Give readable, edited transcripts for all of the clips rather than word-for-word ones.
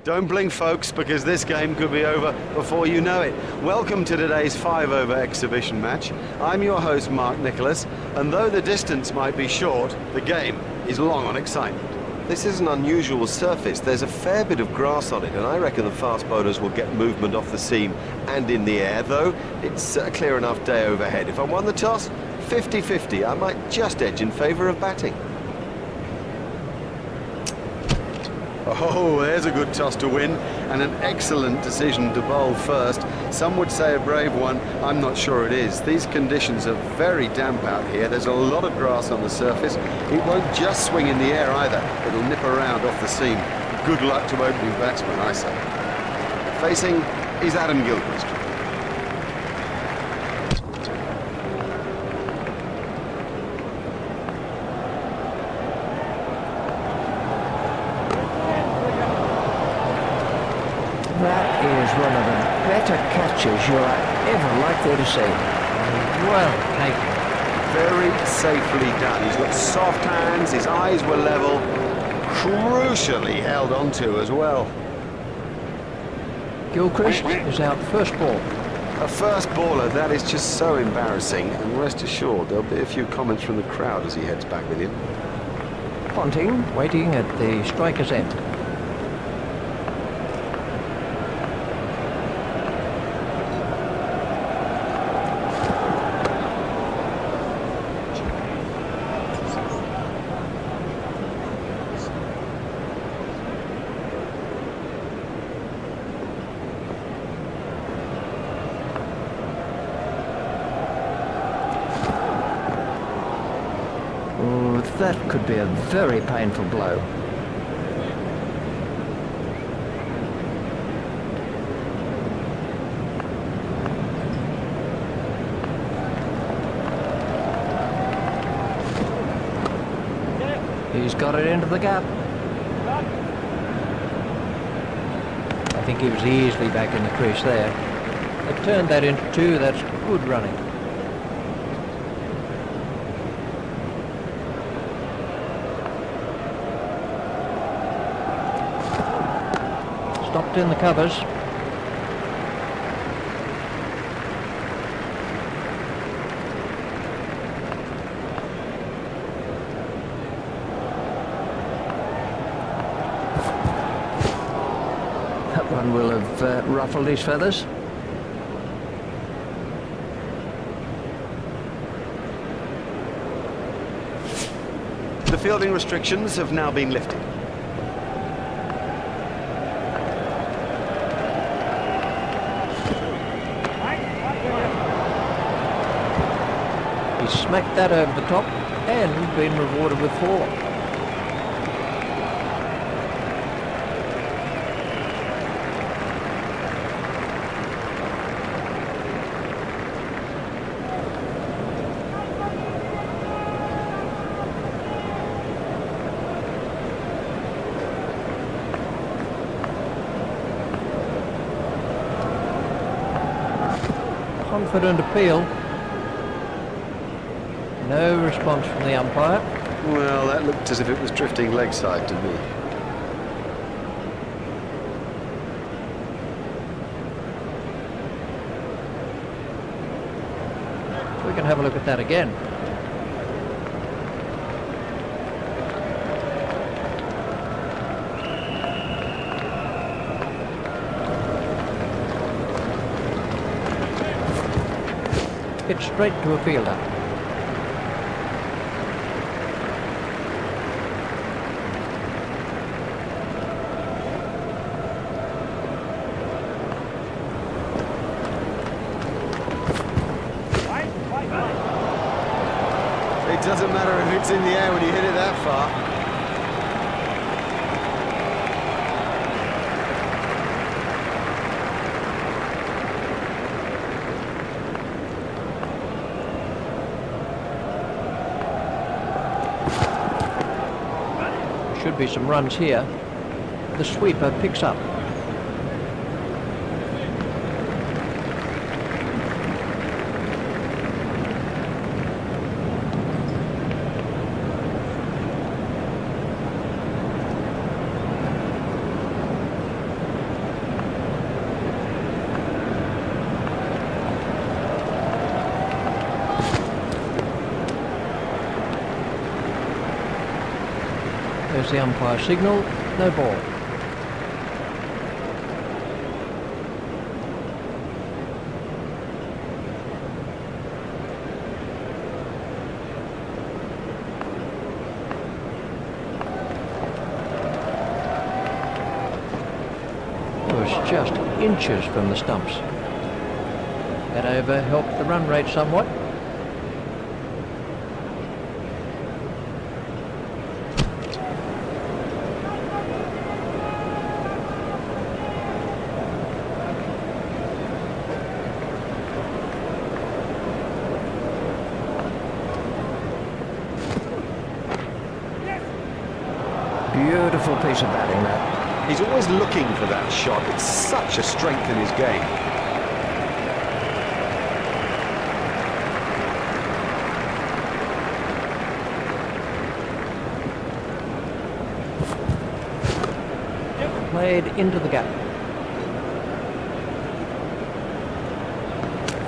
Don't blink, folks, because this game could be over before you know it. Welcome to today's 5-over exhibition match. I'm your host, Mark Nicholas, and though the distance might be short, the game is long on excitement. This is an unusual surface. There's a fair bit of grass on it, and I reckon the fast bowlers will get movement off the seam and in the air, though it's a clear enough day overhead. If I won the toss, 50-50, I might just edge in favour of batting. Oh, there's a good toss to win, and an excellent decision to bowl first. Some would say a brave one. I'm not sure it is. These conditions are very damp out here. There's a lot of grass on the surface. It won't just swing in the air either. It'll nip around off the seam. Good luck to opening batsman, I say. Facing is Adam Gilchrist. That is one of the better catches you are ever likely to see. Well taken. Very safely done. He's got soft hands, his eyes were level, crucially held onto as well. Gilchrist is out first ball. A first baller, that is just so embarrassing, and rest assured there'll be a few comments from the crowd as he heads back with him. Ponting waiting at the striker's end. That could be a very painful blow. He's got it into the gap. I think he was easily back in the crease there. They turned that into two. That's good running. Stopped in the covers. That one will have ruffled his feathers. The fielding restrictions have now been lifted. He smacked that over the top and been rewarded with 4. Confident appeal. No response from the umpire. Well, that looked as if it was drifting leg side to me. We can have a look at that again. Hit straight to a fielder. It doesn't matter if it's in the air when you hit it that far. Should be some runs here. The sweeper picks up. the umpire signal, no ball. It was just inches from the stumps. That over helped the run rate somewhat. Beautiful piece of batting that. He's always looking for that shot. It's such a strength in his game. Played into the gap.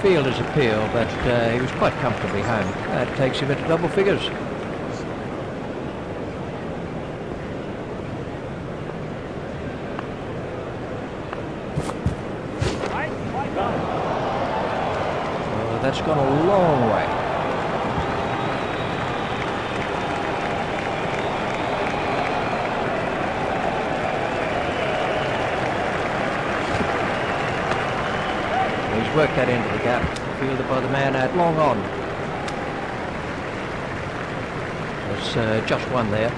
Fielder's appeal, but he was quite comfortably home. That takes him into double figures. Oh, that's gone a long way. He's worked that into the gap, fielded by the man out long on. There's just one there.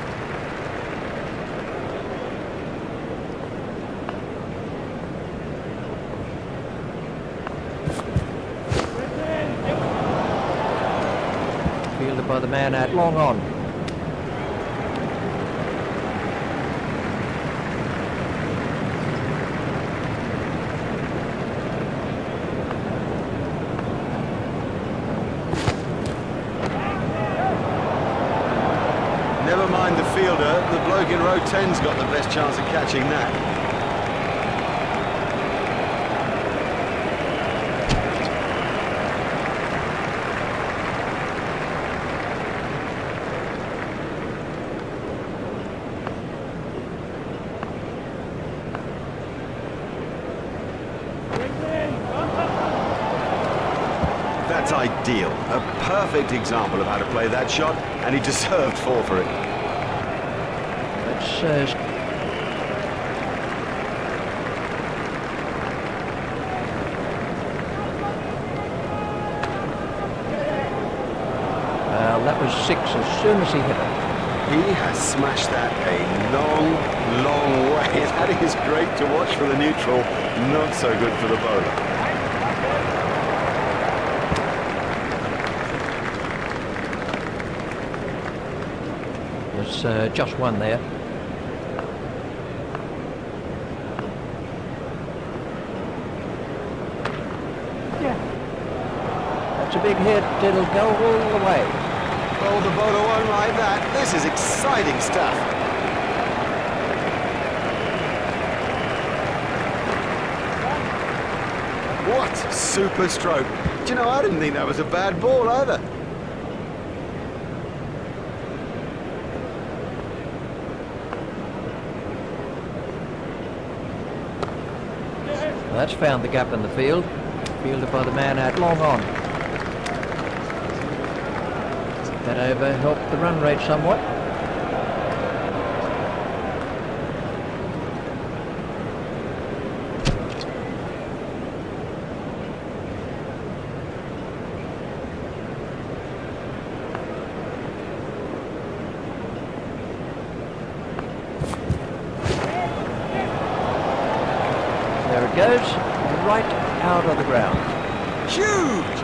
Fielded by the man out long on. Never mind the fielder, the bloke in row 10's got the best chance of catching that. That's ideal. A perfect example of how to play that shot, and he deserved 4 for it. That's well, that was 6 as soon as he hit it. He has smashed that a long, long way. That is great to watch for the neutral, not so good for the bowler. There's just one there. That's a big hit. It'll go all the way. Oh, the bowler won't like that. This is exciting stuff. What super stroke. Do you know, I didn't think that was a bad ball either. Well, that's found the gap in the field. Fielded by the man out long on. That over helped the run rate somewhat. There it goes, right out of the ground. Huge!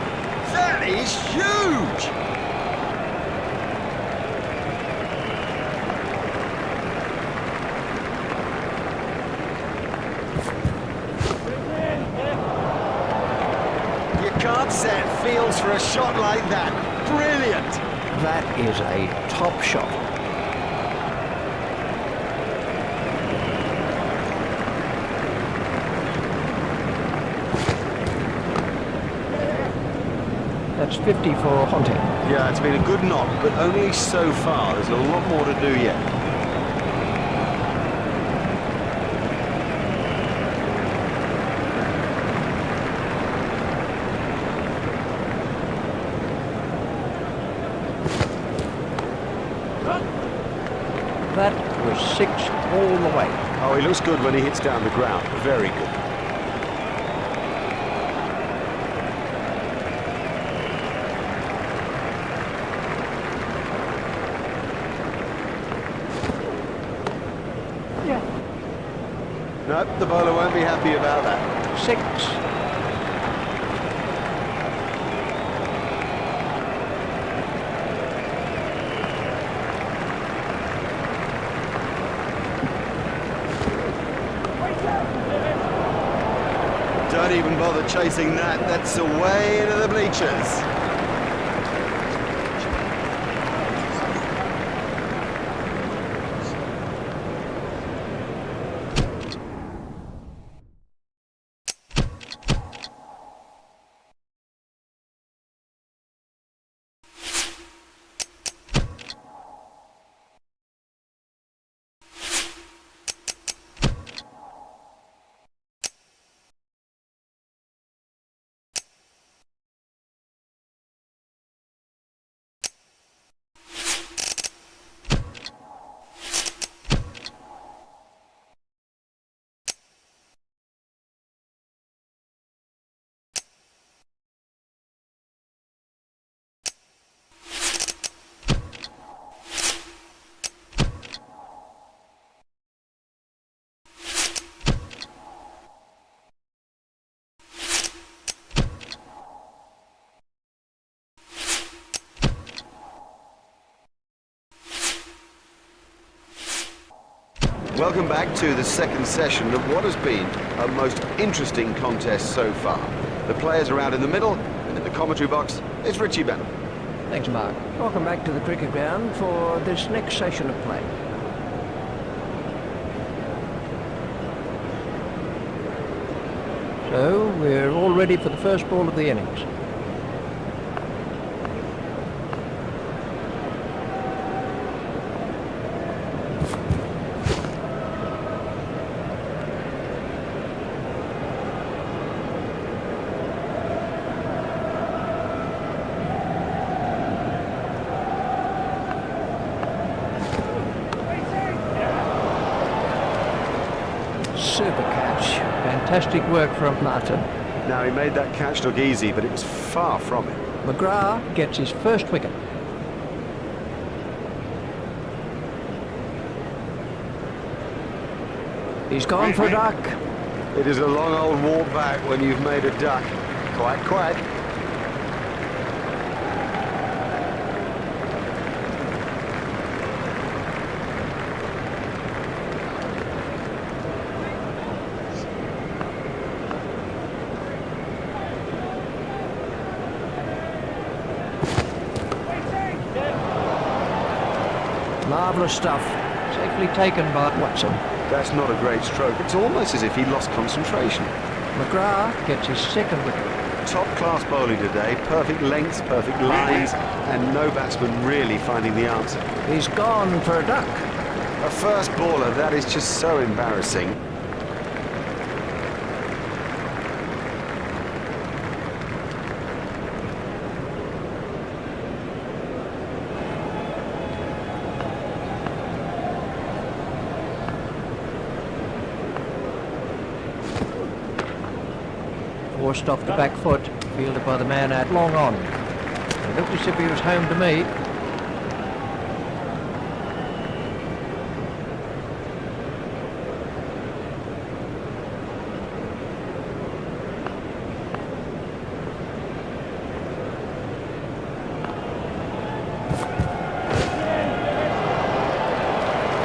That is huge! You can't set fields for a shot like that. Brilliant! That is a top shot. That's 50 for Honte. Yeah, it's been a good knock, but only so far. There's a lot more to do yet. sixth all the way. Oh, he looks good when he hits down the ground. Very good. No, the bowler won't be happy about that. 6. Don't even bother chasing that. That's away into the bleachers. Welcome back to the second session of what has been a most interesting contest so far. The players are out in the middle, and in the commentary box is Richie Benham. Thanks, Mark. Welcome back to the cricket ground for this next session of play. So, we're all ready for the first ball of the innings. Super catch. Fantastic work from Martin. Now, he made that catch look easy, but it was far from it. McGrath gets his first wicket. He's gone for a duck. It is a long old walk back when you've made a duck. Quite, quite. Marvellous stuff. Safely taken by Watson. That's not a great stroke. It's almost as if he lost concentration. McGrath gets his second wicket. Top-class bowling today. Perfect lengths, perfect lines, and no batsman really finding the answer. He's gone for a duck. A first baller, that is just so embarrassing. Forced off the back foot, fielded by the man out long on. It looked as if he was home to me.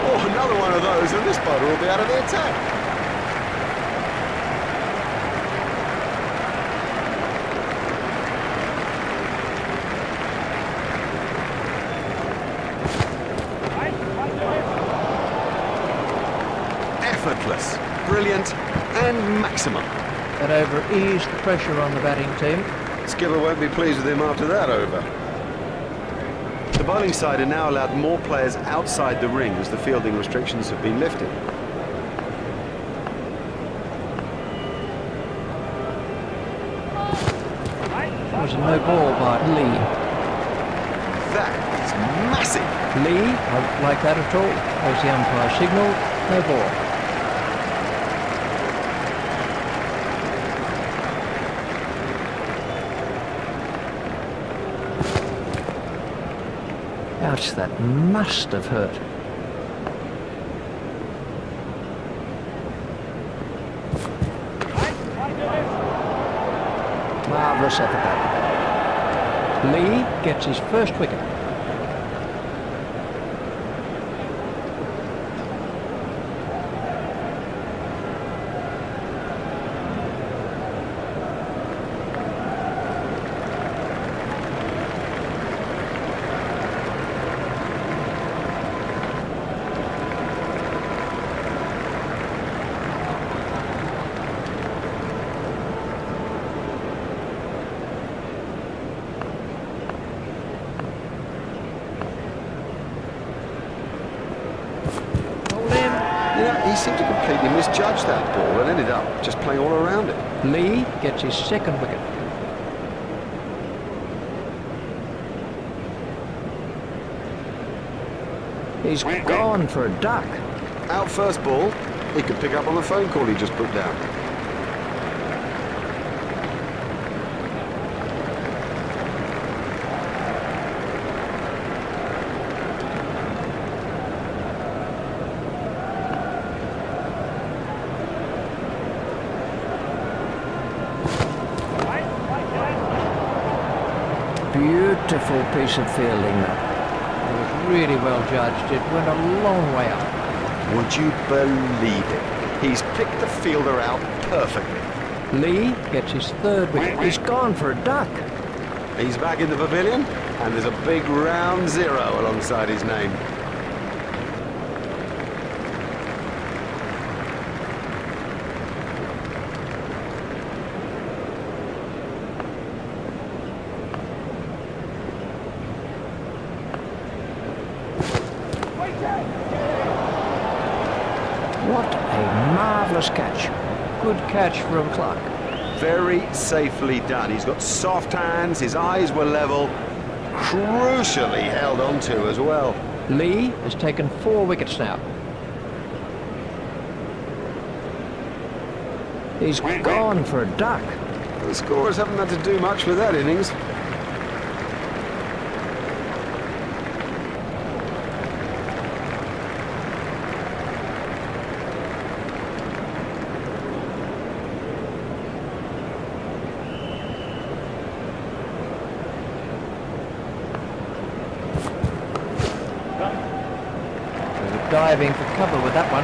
Oh, another one of those, and this bowler will be out of the attack. Effortless, brilliant, and maximum. That over eased the pressure on the batting team. Skipper won't be pleased with him after that over. The bowling side are now allowed more players outside the ring as the fielding restrictions have been lifted. That was a no ball by Lee. That is massive. Lee won't like that at all. As the umpire signalled, no ball. Ouch, that must have hurt. Marvellous effort that. Lee gets his first wicket. He seemed to completely misjudge that ball and ended up just playing all around it. Lee gets his second wicket. He's gone for a duck. Out first ball, he could pick up on the phone call he just put down. Beautiful piece of fielding that. It was really well judged. It went a long way up. Would you believe it? He's picked the fielder out perfectly. Lee gets his third wicket. He's gone for a duck. He's back in the pavilion, and there's a big round 0 alongside his name. What a marvellous catch. Good catch from Clark. Very safely done. He's got soft hands, his eyes were level, crucially held onto as well. Lee has taken 4 wickets now. He's gone for a duck. The scorers haven't had to do much with that innings. Diving for cover with that one.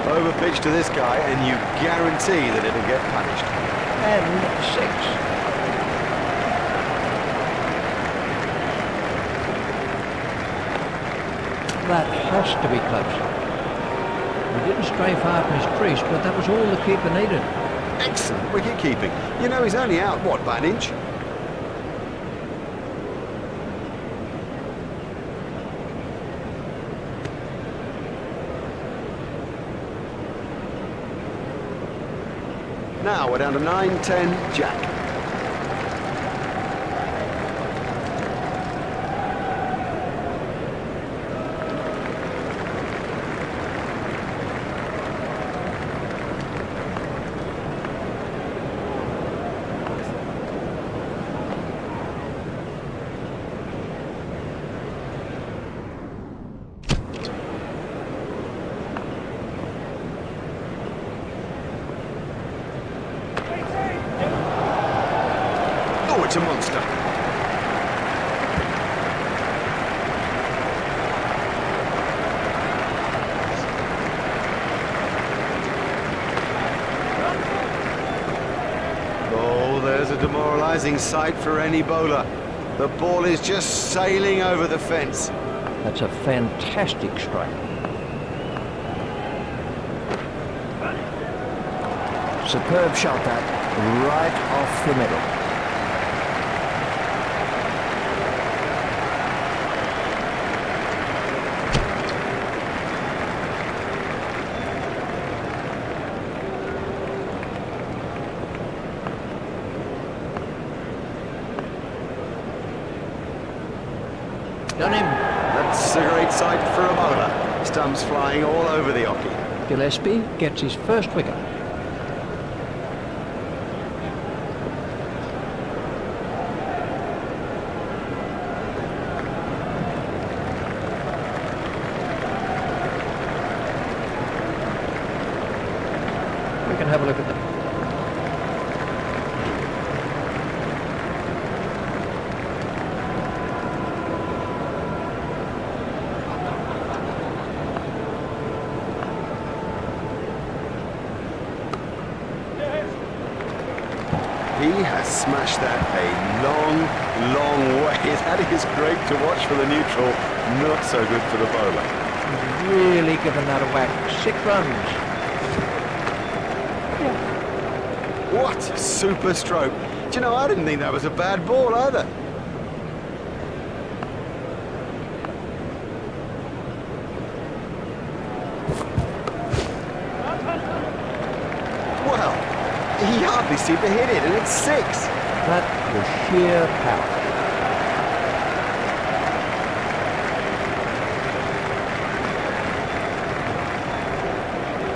Overpitch to this guy, and you guarantee that it'll get punished. And 6. That has to be close. He didn't stray far from his crease, but that was all the keeper needed. Excellent wicket keeping. You know, he's only out, what, by an inch? Now we're down to 9-10, Jack. It's a monster. Oh, there's a demoralising sight for any bowler. The ball is just sailing over the fence. That's a fantastic strike. Superb shot that, right off the middle. Done him. That's a great sight for a bowler. Stumps flying all over the hockey. Gillespie gets his first wicket. We can have a look at that. He has smashed that a long, long way. That is great to watch for the neutral, not so good for the bowler. He's really given that a whack. 6 runs. What a super stroke. Do you know, I didn't think that was a bad ball either. Well, he hardly seemed to hit it, and it's 6. That was sheer power.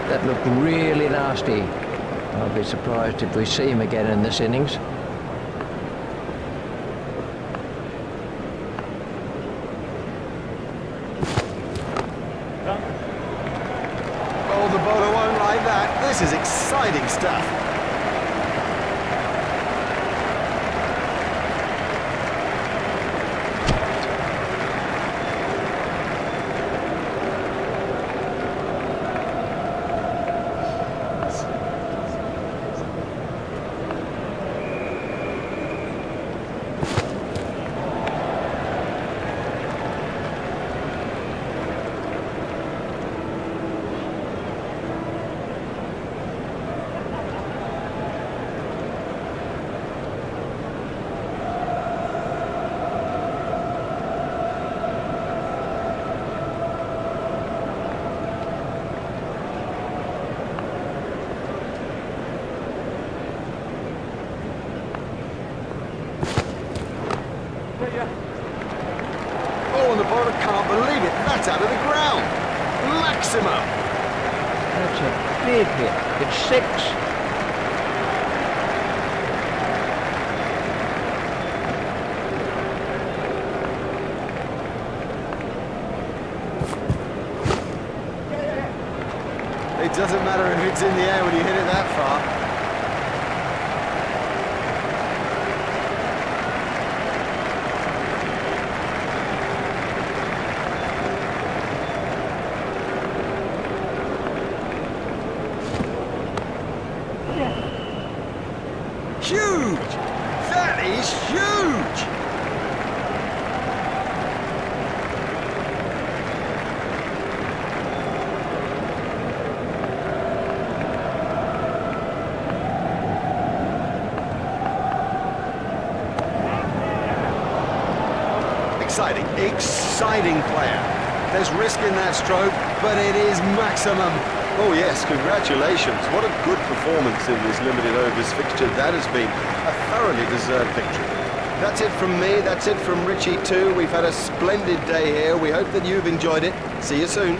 That looked really nasty. I'll be surprised if we see him again in this innings. Oh, the bowler won't like that. This is exciting stuff. Oh, and the bowler can't believe it. That's out of the ground. Maximum. That's a big hit. It's 6. It doesn't matter if it's in the air when you hit it that far. Huge! That is huge! Exciting player. There's risk in that stroke, but it is maximum. Oh yes, congratulations. What a good performance in this limited overs fixture that has been. A thoroughly deserved victory. That's it from me, that's it from Richie too. We've had a splendid day here. We hope that you've enjoyed it. See you soon.